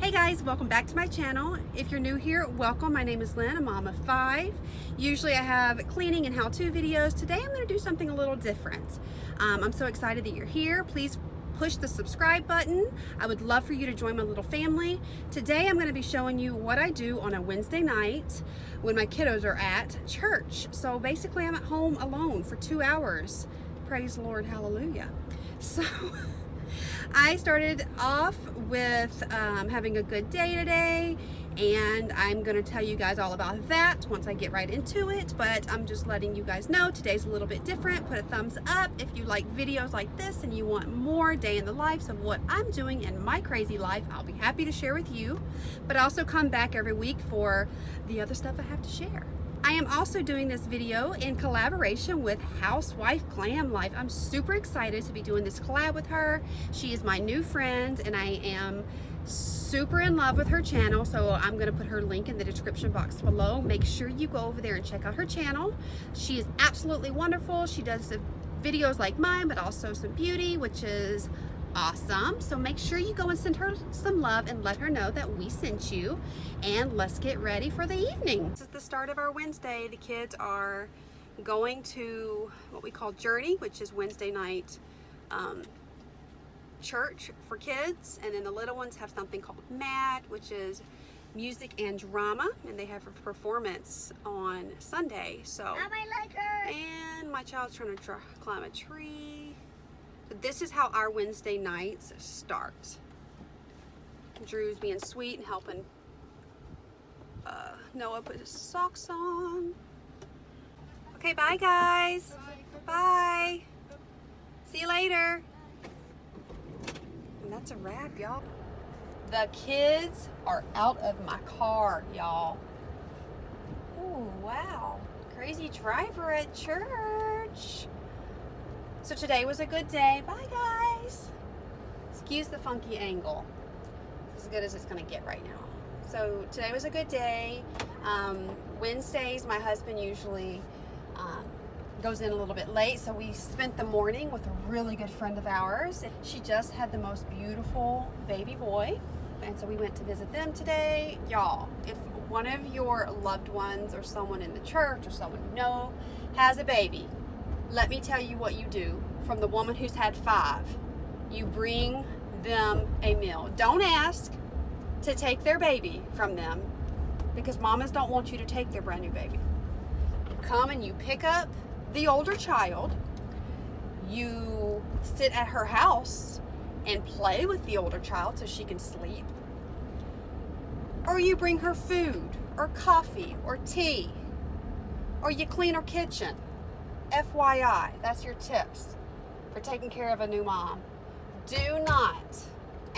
Hey guys, welcome back to my channel. If you're new here, welcome. My name is Lynn, a mom of 5. Usually I have cleaning and how-to videos. Today I'm going to do something a little different. I'm so excited that you're here. Please push the subscribe button. I would love for you to join my little family. Today I'm going to be showing you what I do on a Wednesday night when my kiddos are at church. So basically I'm at home alone for 2 hours. Praise the Lord, hallelujah. So I started off with having a good day today, and I'm going to tell you guys all about that once I get right into it, but I'm just letting you guys know today's a little bit different. Put a thumbs up if you like videos like this and you want more day in the lives of what I'm doing in my crazy life. I'll be happy to share with you, but also come back every week for the other stuff I have to share. I am also doing this video in collaboration with Housewife Glam Life. I'm super excited to be doing this collab with her. She is my new friend and I am super in love with her channel, so I'm going to put her link in the description box below. Make sure you go over there and check out her channel. She is absolutely wonderful. She does the videos like mine, but also some beauty, which is awesome. So make sure you go and send her some love and let her know that we sent you, and let's get ready for the evening. This is the start of our Wednesday. The kids are going to what we call Journey, which is Wednesday night church for kids, and then the little ones have something called MAD, which is music and drama, and they have a performance on Sunday. So I like her. And my child's trying to climb a tree. So this is how our Wednesday nights start. Drew's being sweet and helping Noah put his socks on. Okay, bye guys. Bye. See you later. And that's a wrap, y'all. The kids are out of my car, y'all. Oh, wow. Crazy driver at church. So today was a good day. Bye guys. Excuse the funky angle. It's as good as it's gonna get right now. So today was a good day. Wednesdays, my husband usually goes in a little bit late, so we spent the morning with a really good friend of ours. She just had the most beautiful baby boy, and so we went to visit them today. Y'all, if one of your loved ones or someone in the church or someone you know has a baby, let me tell you what you do. From the woman who's had 5, you bring them a meal. Don't ask to take their baby from them, because mamas don't want you to take their brand new baby. You come and you pick up the older child, you sit at her house and play with the older child so she can sleep, or you bring her food or coffee or tea, or you clean her kitchen. FYI, that's your tips for taking care of a new mom. Do not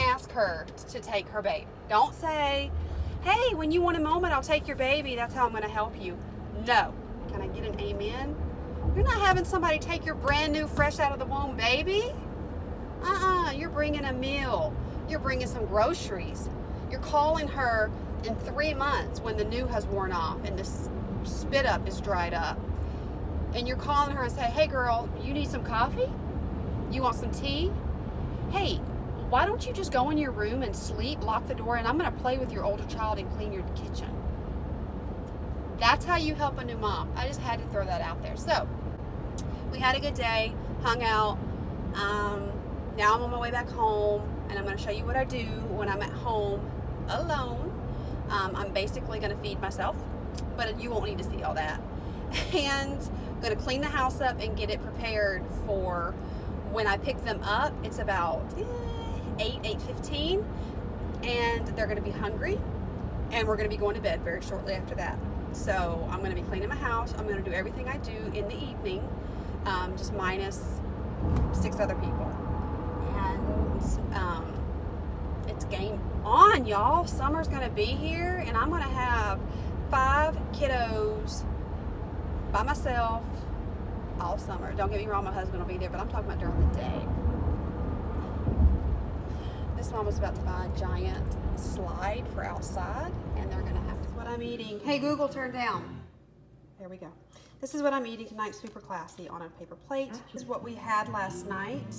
ask her to take her baby. Don't say, hey, when you want a moment, I'll take your baby. That's how I'm going to help you. No. Can I get an amen? You're not having somebody take your brand new, fresh out of the womb baby. You're bringing a meal. You're bringing some groceries. You're calling her in 3 months when the new has worn off and the spit up is dried up. And you're calling her and say, hey girl, you need some coffee? You want some tea? Hey, why don't you just go in your room and sleep, lock the door, and I'm gonna play with your older child and clean your kitchen. That's how you help a new mom. I just had to throw that out there. So, we had a good day, hung out. Now I'm on my way back home, and I'm gonna show you what I do when I'm at home alone. I'm basically gonna feed myself, but you won't need to see all that. And I'm going to clean the house up and get it prepared for when I pick them up. It's about 8:15, and they're going to be hungry, and we're going to be going to bed very shortly after that. So I'm going to be cleaning my house. I'm going to do everything I do in the evening, just minus 6 other people. And it's game on, y'all. Summer's going to be here, and I'm going to have 5 kiddos by myself all summer. Don't get me wrong, my husband will be there, but I'm talking about during the day. This mom was about to buy a giant slide for outside, and they're gonna have to. What I'm eating. Hey Google, turn down. There we go. This is what I'm eating tonight, super classy, on a paper plate. This is what we had last night.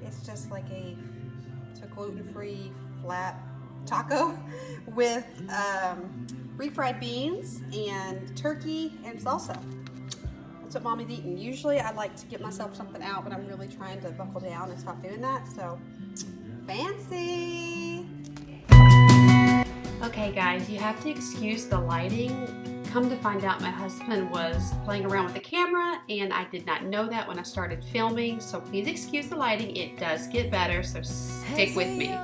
It's just like it's a gluten-free, flat taco with refried beans and turkey and salsa. That's what Mommy's eating. Usually I like to get myself something out, but I'm really trying to buckle down and stop doing that, so fancy. Okay guys, you have to excuse the lighting. Come to find out, my husband was playing around with the camera and I did not know that when I started filming, so please excuse the lighting. It does get better, so stick with me.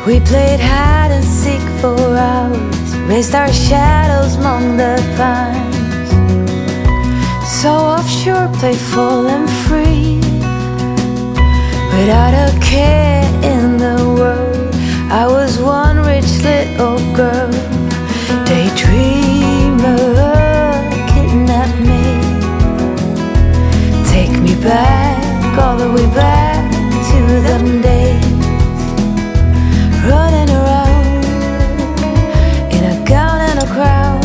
We played hide and seek for hours, raised our shadows among the pines. So offshore, playful and free, without a care in the world. I was one rich little girl, daydreamer, kidnap me. Take me back, all the way back to them days, running around in a gown and a crown,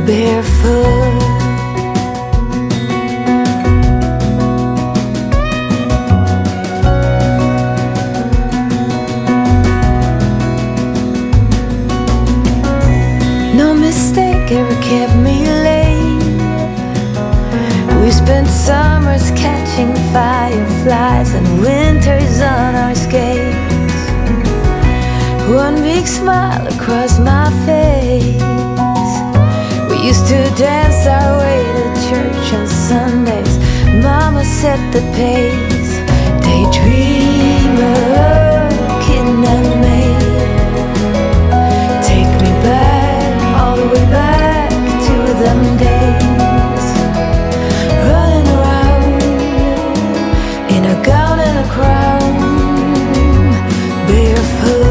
barefoot. No mistake ever kept me late. We spent summers catching fireflies and winters on our skates. One big smile across my face. We used to dance our way to church on Sundays. Mama set the pace. Daydreamer, kidnap me. Take me back, all the way back to them days, running around in a gown and a crown, barefoot.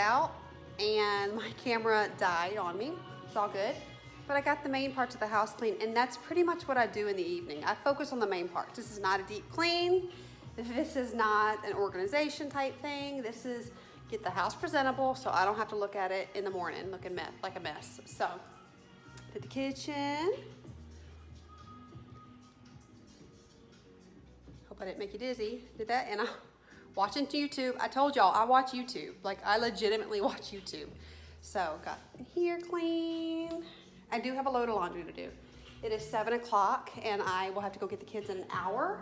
out and my camera died on me. It's all good. But I got the main parts of the house clean, and that's pretty much what I do in the evening. I focus on the main parts. This is not a deep clean. This is not an organization type thing. This is get the house presentable so I don't have to look at it in the morning looking like a mess. So, did the kitchen. Hope I didn't make you dizzy. Did that, and I'm watching YouTube. I told y'all I watch YouTube. Like, I legitimately watch YouTube. So, got here clean. I do have a load of laundry to do. It is 7 o'clock and I will have to go get the kids in an hour.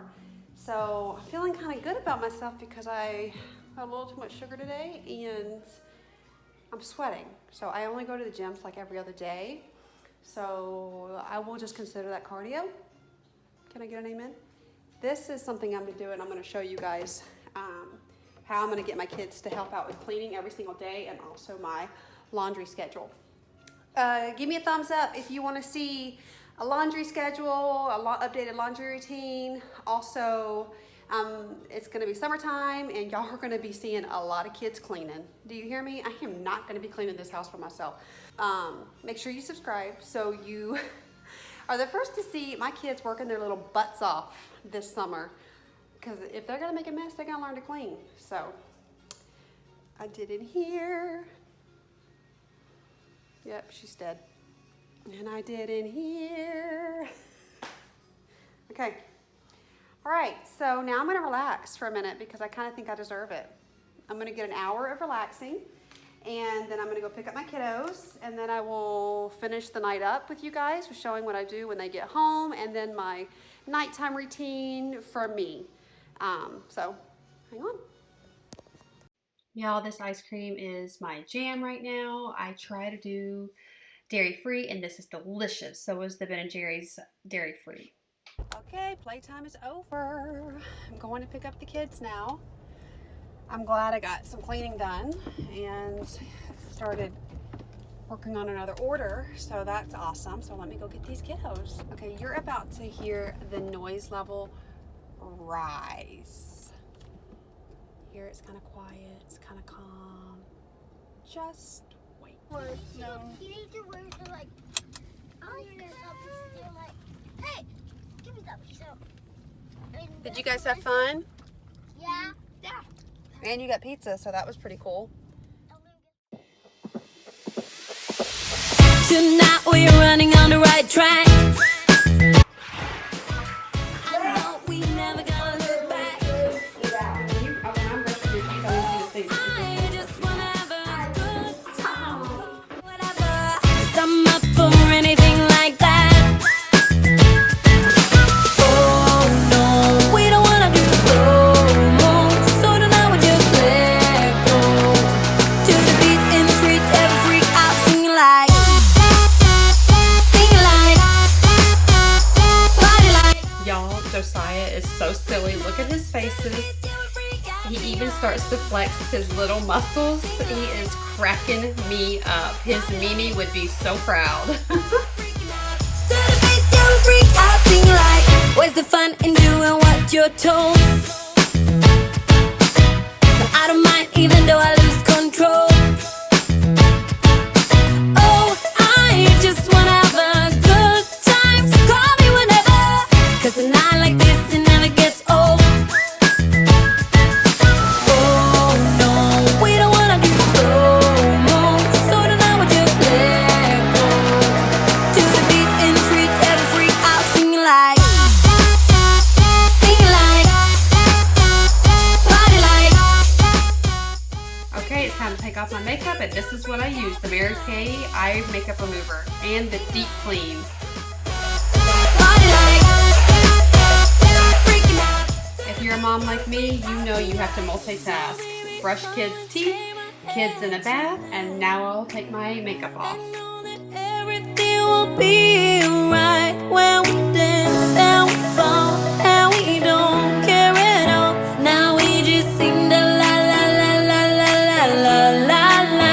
So I'm feeling kind of good about myself because I had a little too much sugar today and I'm sweating. So I only go to the gyms like every other day. So I will just consider that cardio. Can I get an amen? This is something I'm gonna do, and I'm gonna show you guys how I'm gonna get my kids to help out with cleaning every single day and also my laundry schedule. Give me a thumbs up if you want to see a laundry schedule, updated laundry routine. Also, it's going to be summertime and y'all are going to be seeing a lot of kids cleaning. Do you hear me? I am not going to be cleaning this house for myself. Make sure you subscribe so you are the first to see my kids working their little butts off this summer. Because if they're going to make a mess, they're going to learn to clean. So, I did in here. Yep, she's dead. And I did in here. Okay. All right, so now I'm gonna relax for a minute because I kind of think I deserve it. I'm gonna get an hour of relaxing, and then I'm gonna go pick up my kiddos, and then I will finish the night up with you guys with showing what I do when they get home, and then my nighttime routine for me. So, hang on. Y'all, this ice cream is my jam right now. I try to do dairy-free, and this is delicious. So is the Ben & Jerry's dairy-free. Okay, playtime is over. I'm going to pick up the kids now. I'm glad I got some cleaning done and started working on another order, so that's awesome. So let me go get these kiddos. Okay, you're about to hear the noise level rise. Here it's kind of quiet, it's kind of calm. Just wait. No. You need to wear the like. They're like, hey, give me that piece out. Did you guys have fun? Yeah. Yeah. And you got pizza, so that was pretty cool. Tonight we're running on the right track. I know we never gonna look back. I just wanna have a good time. Whatever, 'cause I'm up for anything like that. Oh no, we don't wanna do slow-mo, so tonight we just let go. To the beat in the streets, every freak out singing like. Y'all, Josiah is so silly. Look at his faces. He even starts to flex his little muscles. He is cracking me up. His Mimi would be so proud. Where's the fun in doing what you're told? But I don't mind even though I lose control. Oh, I just wanna have a good time, so call me whenever, 'cause a night like this, it never gets old. Oh no, we don't wanna do slow-mo, so tonight we just let go. To the beat in the streets, every freak out singing like. Okay, it's time to take off my makeup, and this is what I use: the Mary Kay Eye Makeup Remover and the Deep Clean. If you're a mom like me, you know you have to multitask. Brush kids' teeth, kids in a bath, and now I'll take my makeup off. Everything will be alright when we dance and we fall and we don't care at all. Now we just sing the la la la la la la la la la.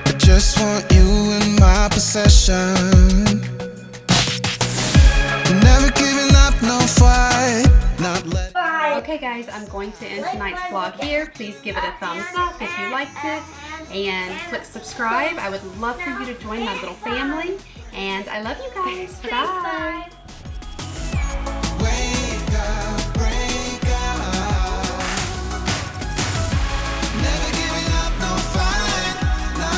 I just want you in my possession. Never giving up, no fight, not letting. Okay guys, I'm going to end tonight's vlog here. Please give it a thumbs up if you liked it, and click subscribe. I would love for you to join my little family, and I love you guys. Bye.